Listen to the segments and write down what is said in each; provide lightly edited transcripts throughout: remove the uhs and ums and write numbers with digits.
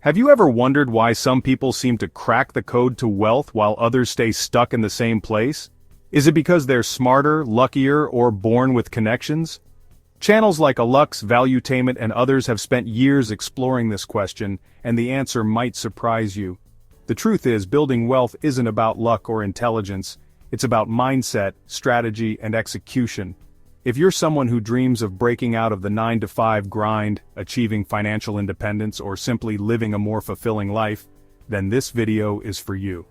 Have you ever wondered why some people seem to crack the code to wealth while others stay stuck in the same place? Is it because they're smarter, luckier, or born with connections? Channels like Alux, Valuetainment, and others have spent years exploring this question, and the answer might surprise you. The truth is, building wealth isn't about luck or intelligence, it's about mindset, strategy, and execution. If you're someone who dreams of breaking out of the 9-to-5 grind, achieving financial independence, or simply living a more fulfilling life, then this video is for you.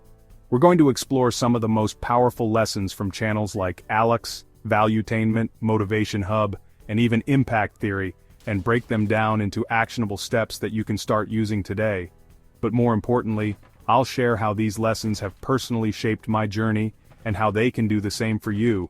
We're going to explore some of the most powerful lessons from channels like Alux, Valuetainment, MotivationHub, and even Impact Theory, and break them down into actionable steps that you can start using today. But more importantly, I'll share how these lessons have personally shaped my journey, and how they can do the same for you.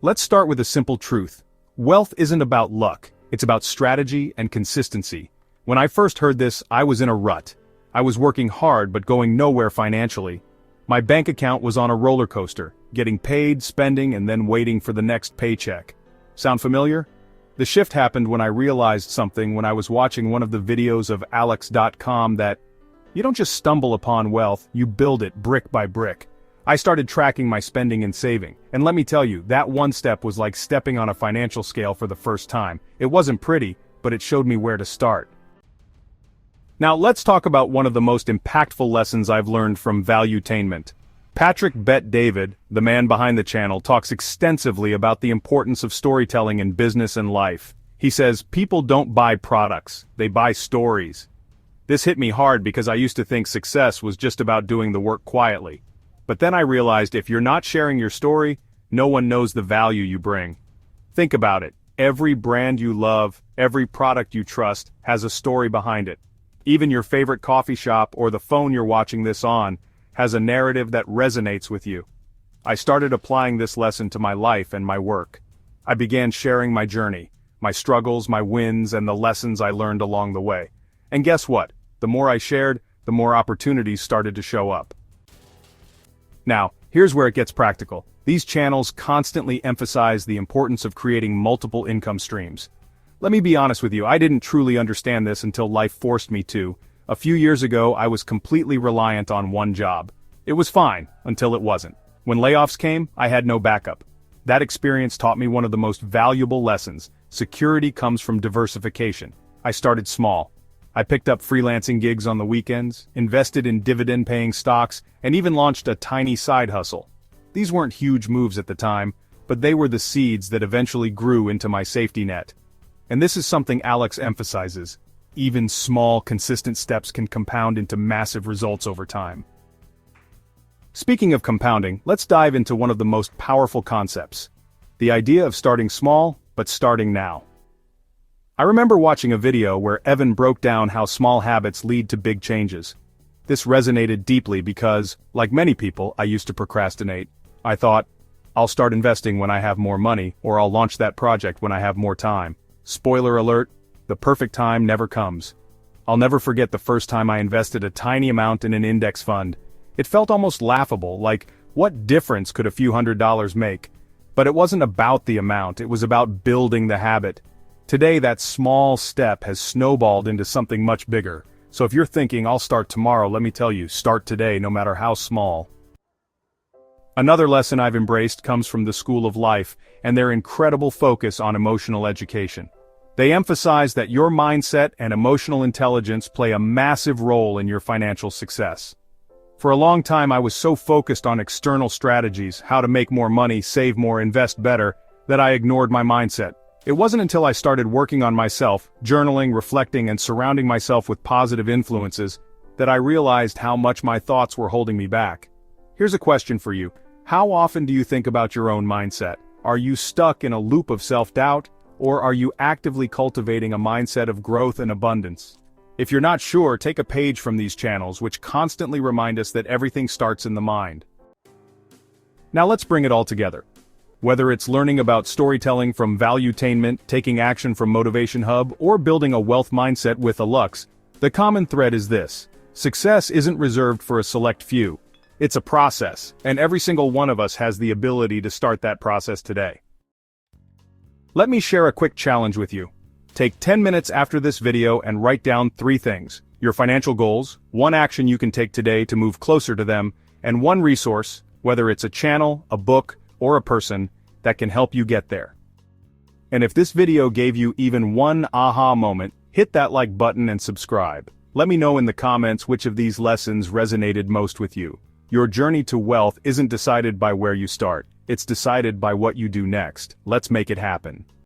Let's start with a simple truth. Wealth isn't about luck, it's about strategy and consistency. When I first heard this, I was in a rut. I was working hard but going nowhere financially. My bank account was on a roller coaster, getting paid, spending, and then waiting for the next paycheck. Sound familiar? The shift happened when I realized something when I was watching one of the videos of Alux.com that you don't just stumble upon wealth, you build it brick by brick. I started tracking my spending and saving, and let me tell you, that one step was like stepping on a financial scale for the first time. It wasn't pretty, but it showed me where to start. Now let's talk about one of the most impactful lessons I've learned from Valuetainment. Patrick Bet-David, the man behind the channel, talks extensively about the importance of storytelling in business and life. He says, people don't buy products, they buy stories. This hit me hard because I used to think success was just about doing the work quietly. But then I realized if you're not sharing your story, no one knows the value you bring. Think about it. Every brand you love, every product you trust, has a story behind it. Even your favorite coffee shop or the phone you're watching this on has a narrative that resonates with you. I started applying this lesson to my life and my work. I began sharing my journey, my struggles, my wins, and the lessons I learned along the way. And guess what? The more I shared, the more opportunities started to show up. Now, here's where it gets practical. These channels constantly emphasize the importance of creating multiple income streams. Let me be honest with you, I didn't truly understand this until life forced me to. A few years ago, I was completely reliant on one job. It was fine, until it wasn't. When layoffs came, I had no backup. That experience taught me one of the most valuable lessons. Security comes from diversification. I started small. I picked up freelancing gigs on the weekends, invested in dividend-paying stocks, and even launched a tiny side hustle. These weren't huge moves at the time, but they were the seeds that eventually grew into my safety net. And this is something Alux emphasizes. Even small, consistent steps can compound into massive results over time. Speaking of compounding, let's dive into one of the most powerful concepts. The idea of starting small, but starting now. I remember watching a video where Evan broke down how small habits lead to big changes. This resonated deeply because, like many people, I used to procrastinate. I thought, I'll start investing when I have more money, or I'll launch that project when I have more time. Spoiler alert, the perfect time never comes. I'll never forget the first time I invested a tiny amount in an index fund. It felt almost laughable, like, what difference could a few $100s make? But it wasn't about the amount, it was about building the habit. Today that small step has snowballed into something much bigger. So if you're thinking, I'll start tomorrow, let me tell you, start today no matter how small. Another lesson I've embraced comes from the School of Life and their incredible focus on emotional education. They emphasize that your mindset and emotional intelligence play a massive role in your financial success. For a long time I was so focused on external strategies, how to make more money, save more, invest better, that I ignored my mindset. It wasn't until I started working on myself, journaling, reflecting, and surrounding myself with positive influences, that I realized how much my thoughts were holding me back. Here's a question for you. How often do you think about your own mindset? Are you stuck in a loop of self-doubt, or are you actively cultivating a mindset of growth and abundance? If you're not sure, take a page from these channels, which constantly remind us that everything starts in the mind. Now let's bring it all together. Whether it's learning about storytelling from Valuetainment, taking action from MotivationHub, or building a wealth mindset with Alux, the common thread is this. Success isn't reserved for a select few. It's a process, and every single one of us has the ability to start that process today. Let me share a quick challenge with you. Take 10 minutes after this video and write down 3 things: your financial goals, 1 action you can take today to move closer to them, and 1 resource, whether it's a channel, a book, or a person, that can help you get there. And if this video gave you even 1 aha moment, hit that like button and subscribe. Let me know in the comments which of these lessons resonated most with you. Your journey to wealth isn't decided by where you start, it's decided by what you do next. Let's make it happen.